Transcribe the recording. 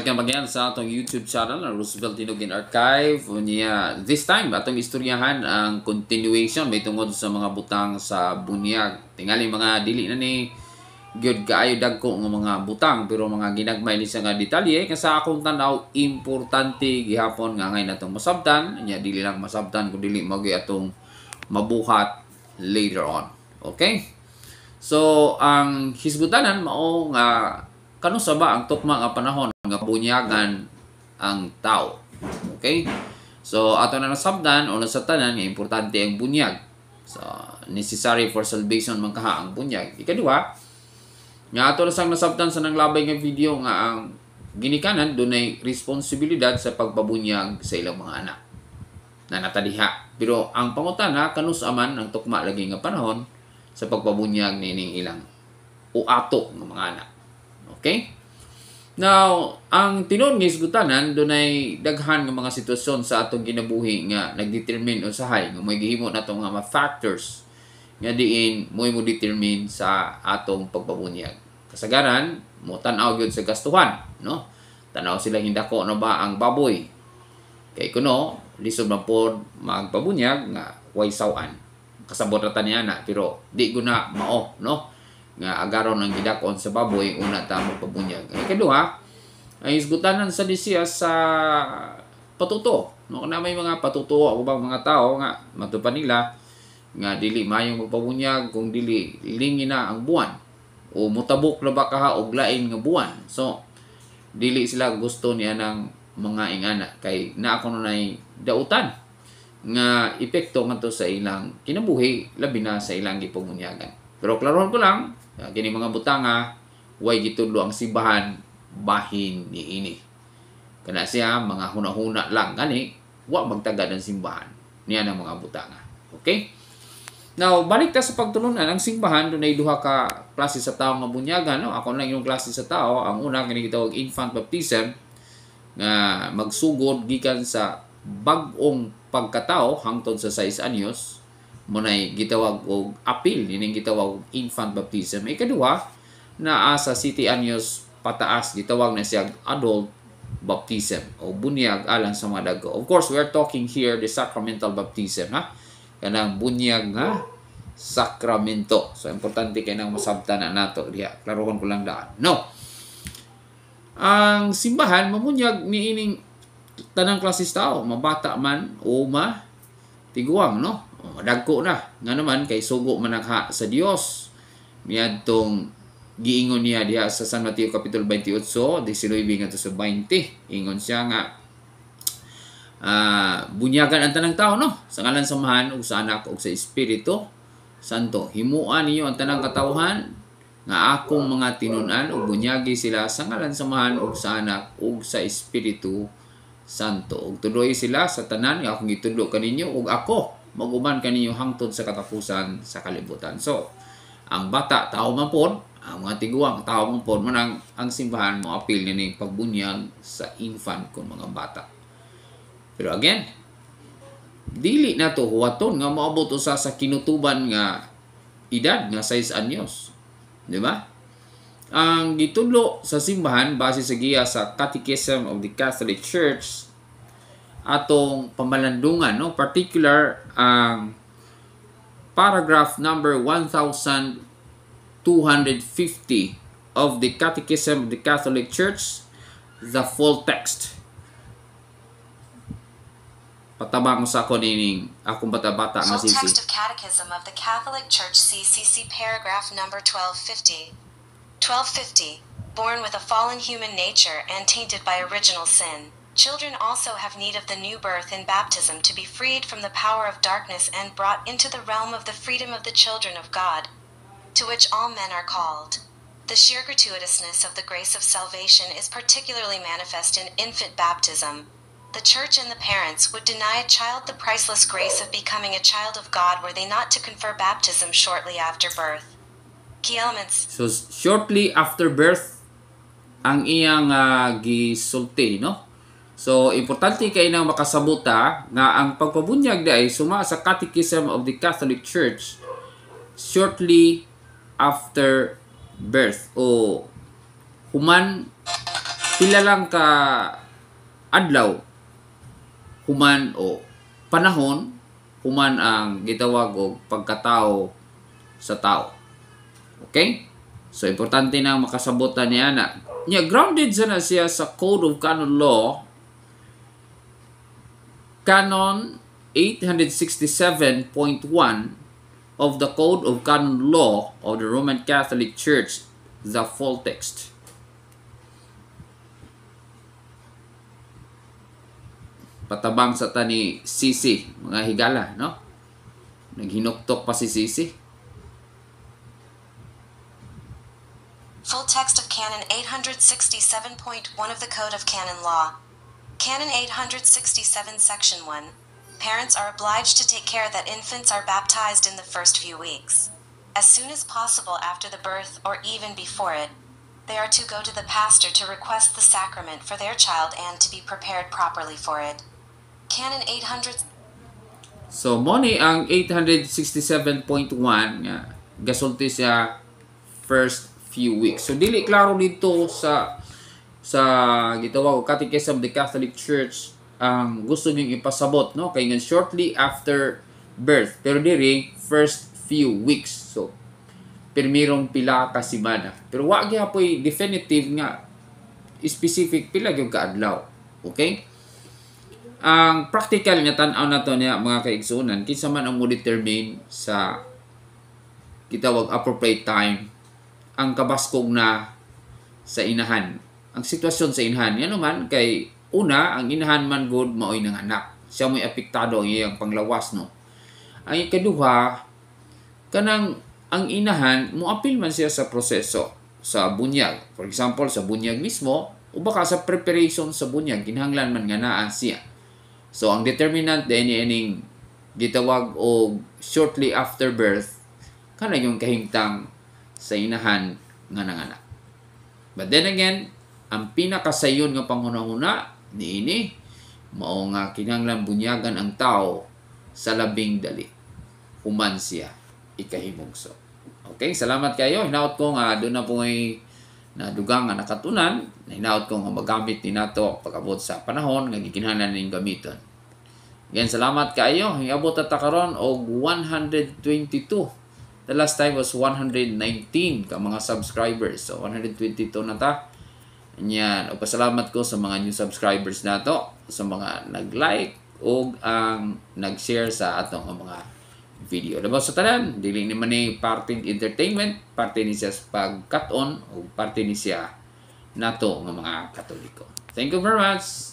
Welcome again sa atong YouTube channel na Roosevelt Tinugin Archive. This time, atong istoryahan ang continuation may tungod sa mga butang sa bunyag. Tingali mga dili na ni gyud kaayo dagko nga mga butang pero mga ginagmay ni sa nga detalye kasi sa akong tanaw importante gihapon nga ngayon atong masabtan. Dili lang masabtan kun dili magi atong mabuhat later on. Okay? So, ang hisgutanan mao nga kano sa ba ang tukma nga panahon nga bunyagan ang tao. Okay? So, ato na nasabdan o nasabtanan nga importante ang bunyag. So, necessary for salvation man kaha ang bunyag. Ikaduha, nga ato na sang nasabtan sa nanglabay nga video nga ang ginikanan dunay responsibilidad sa pagpabunyag sa ilang mga anak na nataliha. Pero ang pangutana kanus aman ang tukma lagi nga panahon sa pagpabunyag nining ilang o ato ng mga anak. Okay? Now, ang tinuod nga isgutanan dunay daghan nga mga sitwasyon sa atong ginabuhi nga nagdetermine usahay nga may gihimo nato nga mga factors nga diin mo determine sa atong pagpabunyag. Kasagaran, mo tan-aw gyud sa gastuhan, no? Tanaw sila hindako na ba ang baboy. Kay kuno, lisod man pod magpabunyag nga way sawan. Kasabot ra niya na pero di guna mao, no? Nga agaron ang gidakon sa baboy una ta magpabunyag. Ikaduha, ay isgutanan sa disiya sa patuto. No, na may mga patuto o bang mga tao nga matupan nila nga dili mayong magpabunyag kung dili lingi na ang buwan o mutabok na ba kaha og lain nga buwan. So dili sila gusto niya ng mga ingana kay na ako nay dautan nga epekto ngadto sa ilang kinabuhi labi na sa ilang gipamunyagan. Pero klarohon ko lang, kini mga butanga way gitudlo ang simbahan bahin niini. Kana siya mga hunahuna lang gani wa magtagad ang simbahan niya ng mga butanga. Okay? Now, balik ta sa pagtulunan ang simbahan dunay duha ka klase sa tao nga bunyagan, no? Ako lang yung klase sa tao. Ang una kini gitawag infant baptism nga magsugod gikan sa bag-ong pagkatao hangtod sa 6 anyos. Munay gitawag og apil, ining gitawag infant baptism. Ikaduha, naa sa 7 anyos pataas gitawag na siya adult baptism o bunyag alang sa mga dagko. Of course, we are talking here the sacramental baptism, ha? Kanang bunyag nga sakramento. So importante kay nang masabtan na nato diha. Klarohon ko lang daan. No. Ang simbahan mamunyag niining tanang klases tao, mabata man o tiguang, no? Dagko na nga naman kay sugo managha sa Dios miadtong giingon niya diha sa San Mateo kapitulo 28 19 ngadto sa 20 ingon siya nga bunyagan ang tanang tao, no, sa ngalan samahan ug sa anak ug sa espiritu santo. Himuan niyo ang tanang katawhan nga akong mga tinun-an ug bunyagi sila sa ngalan samahan ug sa anak ug sa espiritu santo. Ug tuloy sila sa tanan nga akong gitudlo kaninyo ug ako maguman kaninyo hangtod sa katapusan sa kalibutan. So, ang bata, tao man po, ang mga tiguang, tao man po, manang ang simbahan mo apil nining pagbunyag sa infant kung mga bata. Pero again, dili na to huwaton nga maabot sa kinutuban nga edad nga 6 anyos. Di ba? Ang gitudlo sa simbahan base sa giya sa Catechism of the Catholic Church atong pamalandungan, no, particular ang paragraph number 1250 of the Catechism of the Catholic Church, the full text. Patabang mo sa ako nining akong bata-bata nga Full sisi. text of Catechism of the Catholic Church, CCC, paragraph number 1250. 1250. Born with a fallen human nature and tainted by original sin, children also have need of the new birth in baptism to be freed from the power of darkness and brought into the realm of the freedom of the children of God, to which all men are called. The sheer gratuitousness of the grace of salvation is particularly manifest in infant baptism. The church and the parents would deny a child the priceless grace of becoming a child of God were they not to confer baptism shortly after birth. Key elements. So, shortly after birth, ang iyang gisulti, no? So, importante kay nang makasabuta nga ang pagpabunyag ay suma sa Catechism of the Catholic Church shortly after birth o human pila lang ka adlaw human o panahon human ang gitawag og pagkatao sa tao. Okay? So importante na makasabutan niya na grounded na siya sa Code of Canon Law, Canon 867.1 of the Code of Canon Law of the Roman Catholic Church, the full text. Patabang sa tani Sisi, mga higala, no? Naghinuktok pa si Sisi. Full text of Canon 867.1 of the Code of Canon Law. Canon 867 Section 1. Parents are obliged to take care that infants are baptized in the first few weeks. As soon as possible after the birth or even before it, they are to go to the pastor to request the sacrament for their child and to be prepared properly for it. Canon 800. So, mo ni ang 867.1 nga gasulti sa first few weeks. So, dili klaro dito sa gitawag og Catechism of the Catholic Church ang gusto niyong ipasabot, no? Kay nga shortly after birth. Pero diri first few weeks. So, pirmirong pila ka semana. Pero wa gyapon definitive nga specific pila gyud ka adlaw. Okay? Ang practical nga tan-aw nato niya mga kaigsunan, kinsa man ang mo determine sa gitawag appropriate time ang kabaskog na sa inahan. Ang sitwasyon sa inahan, yan naman kay una, ang inahan man good maoy ng anak. Siya mo'y apektado ang iyang panglawas, no. Ang ikaduha, kanang ang inahan moapil man siya sa proseso sa bunyag. For example, sa bunyag mismo o baka sa preparation sa bunyag, kinahanglan man nga naa siya. So, ang determinant din ining gitawag og shortly after birth, kana yung kahimtang sa inahan nga nanganak. But then again, ang pinakasayon nga panghuna-huna niini mao nga kinahanglan bunyagan ang tao sa labing dali human siya ikahimugso. Okay, salamat kayo. Hinaut ko nga doon na po ay nadugang nga nakatunan. Hinaut ko nga magamit ni nato pag-abot sa panahon nga gikinahanglan ning gamiton. Again, salamat kayo. Hingabot ta karon og 122. The last time was 119 ka mga subscribers. So 122 na ta. Yan, o pasalamat ko sa mga new subscribers nato, sa mga nag-like o ang nag-share sa atong mga video. Labaw sa tanan, dili ni man ni parting entertainment, parte ni siya sa pag-cut-on o parte ni siya nato ng mga Katoliko. Thank you very much.